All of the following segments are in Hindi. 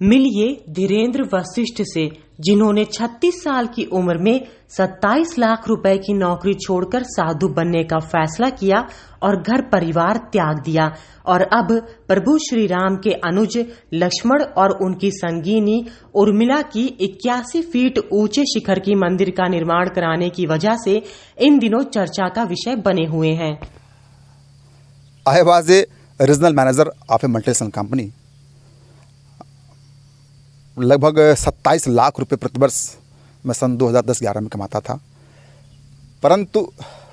मिलिए धीरेन्द्र वशिष्ठ से, जिन्होंने 36 साल की उम्र में 27 लाख रुपए की नौकरी छोड़कर साधु बनने का फैसला किया और घर परिवार त्याग दिया और अब प्रभु श्री राम के अनुज लक्ष्मण और उनकी संगीनी उर्मिला की 81 फीट ऊंचे शिखर की मंदिर का निर्माण कराने की वजह से इन दिनों चर्चा का विषय बने हुए हैं। I was a regional manager of A multinational company. लगभग 27 लाख रुपए प्रतिवर्ष मैं सन 2010-11 में कमाता था, परंतु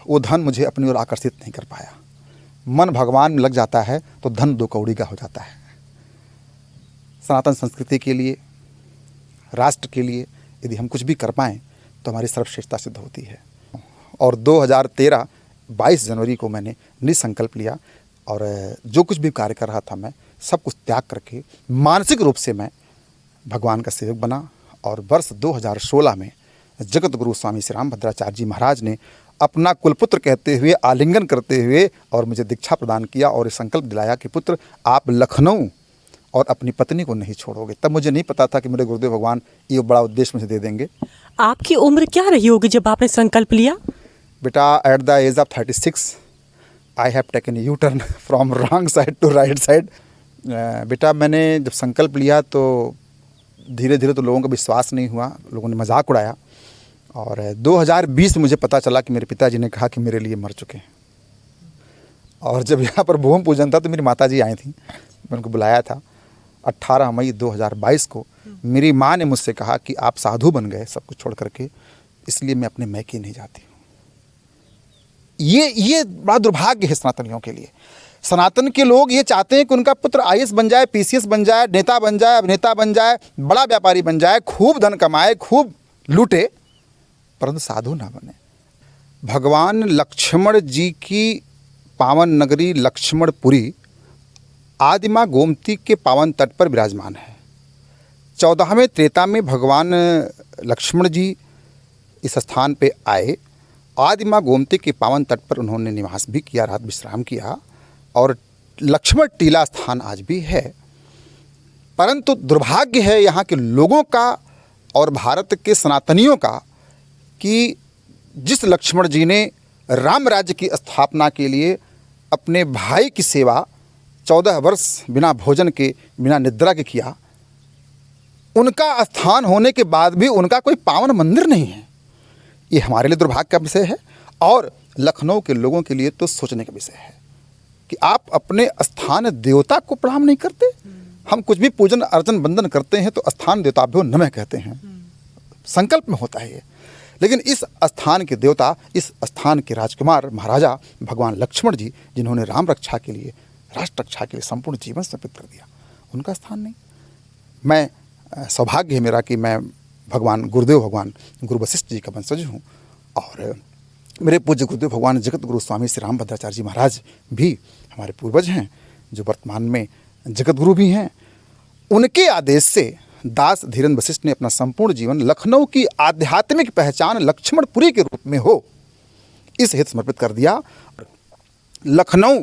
वो धन मुझे अपनी ओर आकर्षित नहीं कर पाया। मन भगवान में लग जाता है तो धन दो कौड़ी का हो जाता है। सनातन संस्कृति के लिए, राष्ट्र के लिए यदि हम कुछ भी कर पाएँ तो हमारी सर्वश्रेष्ठता सिद्ध होती है। और 2013 22 जनवरी को मैंने निसंकल्प लिया और जो कुछ भी कार्य कर रहा था मैं सब कुछ त्याग करके मानसिक रूप से मैं भगवान का सेवक बना। और वर्ष 2016 में जगत गुरु स्वामी श्री रामभद्राचार्य जी महाराज ने अपना कुलपुत्र कहते हुए आलिंगन करते हुए और मुझे दीक्षा प्रदान किया और संकल्प दिलाया कि पुत्र आप लखनऊ और अपनी पत्नी को नहीं छोड़ोगे। तब मुझे नहीं पता था कि मेरे गुरुदेव भगवान ये बड़ा उद्देश्य मुझे दे देंगे। आपकी उम्र क्या रही होगी जब आपने संकल्प लिया? बेटा, at the age of 36 I have taken U turn from wrong side to right side. बेटा, मैंने जब संकल्प लिया तो धीरे धीरे तो लोगों का विश्वास नहीं हुआ, लोगों ने मजाक उड़ाया। और 2020 में मुझे पता चला कि मेरे पिताजी ने कहा कि मेरे लिए मर चुके हैं। और जब यहाँ पर भूमि पूजन था तो मेरी माताजी आई थी, मैं उनको बुलाया था। 18 मई 2022 को मेरी माँ ने मुझसे कहा कि आप साधु बन गए सब कुछ छोड़ करके, इसलिए मैं अपने मैके नहीं जाती हूँ। ये बड़ा दुर्भाग्य है सनातनियों के लिए। सनातन के लोग ये चाहते हैं कि उनका पुत्र आईएएस बन जाए, पीसीएस बन जाए, नेता बन जाए, अभिनेता बन जाए, बड़ा व्यापारी बन जाए, खूब धन कमाए, खूब लूटे, परंतु साधु ना बने। भगवान लक्ष्मण जी की पावन नगरी लक्ष्मणपुरी आदि माँ गोमती के पावन तट पर विराजमान है। 14वें त्रेता में भगवान लक्ष्मण जी इस स्थान पे आए। आदि माँ गोमती के पावन तट पर उन्होंने निवास भी किया, रात विश्राम किया और लक्ष्मण टीला स्थान आज भी है। परंतु दुर्भाग्य है यहाँ के लोगों का और भारत के सनातनियों का कि जिस लक्ष्मण जी ने राम राज्य की स्थापना के लिए अपने भाई की सेवा 14 वर्ष बिना भोजन के, बिना निद्रा के किया, उनका स्थान होने के बाद भी उनका कोई पावन मंदिर नहीं है। ये हमारे लिए दुर्भाग्य का विषय है और लखनऊ के लोगों के लिए तो सोचने का विषय है कि आप अपने स्थान देवता को प्रणाम नहीं करते। हम कुछ भी पूजन अर्चन बंदन करते हैं तो स्थान देवताभ्यो नमः कहते हैं, संकल्प में होता है ये। लेकिन इस स्थान के देवता, इस स्थान के राजकुमार महाराजा भगवान लक्ष्मण जी, जिन्होंने राम रक्षा के लिए, राष्ट्र रक्षा के लिए संपूर्ण जीवन समर्पित कर दिया, उनका स्थान नहीं। मैं सौभाग्य है मेरा कि मैं भगवान गुरुदेव भगवान गुरु वशिष्ठ जी का वंशज हूँ और मेरे पूज्य गुरुदेव भगवान जगत गुरु स्वामी श्री रामभद्राचार्य जी महाराज भी हमारे पूर्वज हैं, जो वर्तमान में जगत गुरु भी हैं। उनके आदेश से दास धीरेन्द्र वशिष्ठ ने अपना संपूर्ण जीवन लखनऊ की आध्यात्मिक पहचान लक्ष्मणपुरी के रूप में हो, इस हेतु समर्पित कर दिया। लखनऊ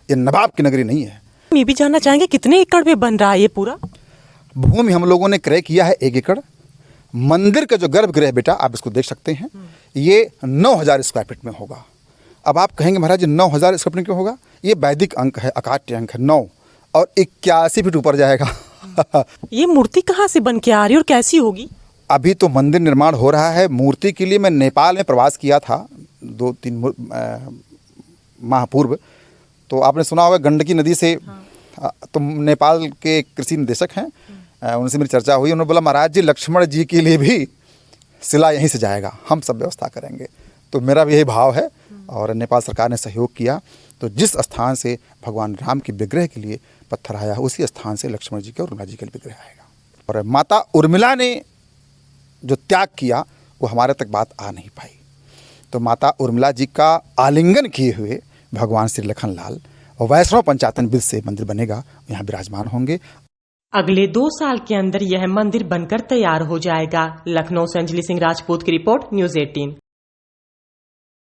ये नवाब की नगरी नहीं है। ये भी जानना चाहेंगे कितने एकड़ में बन रहा है ये पूरा? भूमि हम लोगों ने क्रय किया है 1 एकड़। मंदिर का जो गर्भगृह बेटा आप इसको देख सकते हैं, ये 9000 स्क्वायर फीट में होगा। अब आप कहेंगे महाराज जी 9000 स्क्वायर फीट क्यों होगा? ये वैदिक अंक है, आकाट्य अंक है 9 और 81 फीट ऊपर जाएगा। ये मूर्ति कहाँ से बन के आ रही है और कैसी होगी? अभी तो मंदिर निर्माण हो रहा है। मूर्ति के लिए मैं नेपाल में प्रवास किया था 2-3 माह पूर्व। तो आपने सुना होगा गंडकी नदी से, तो नेपाल के कृषि निदेशक हैं, उनसे मेरी चर्चा हुई। उन्होंने बोला महाराज जी लक्ष्मण जी के लिए भी शिला यहीं से जाएगा, हम सब व्यवस्था करेंगे। तो मेरा भी यही भाव है और नेपाल सरकार ने सहयोग किया। तो जिस स्थान से भगवान राम के विग्रह के लिए पत्थर आया, उसी स्थान से लक्ष्मण जी के और उर्मिला जी के लिए विग्रह आएगा। और माता उर्मिला ने जो त्याग किया वो हमारे तक बात आ नहीं पाई। तो माता उर्मिला जी का आलिंगन किए हुए भगवान श्री लखनलाल और वैष्णव पंचायतन विधि से मंदिर बनेगा, यहाँ विराजमान होंगे। अगले 2 साल के अंदर यह मंदिर बनकर तैयार हो जाएगा। लखनऊ से अंजलि सिंह राजपूत की रिपोर्ट, न्यूज़ 18।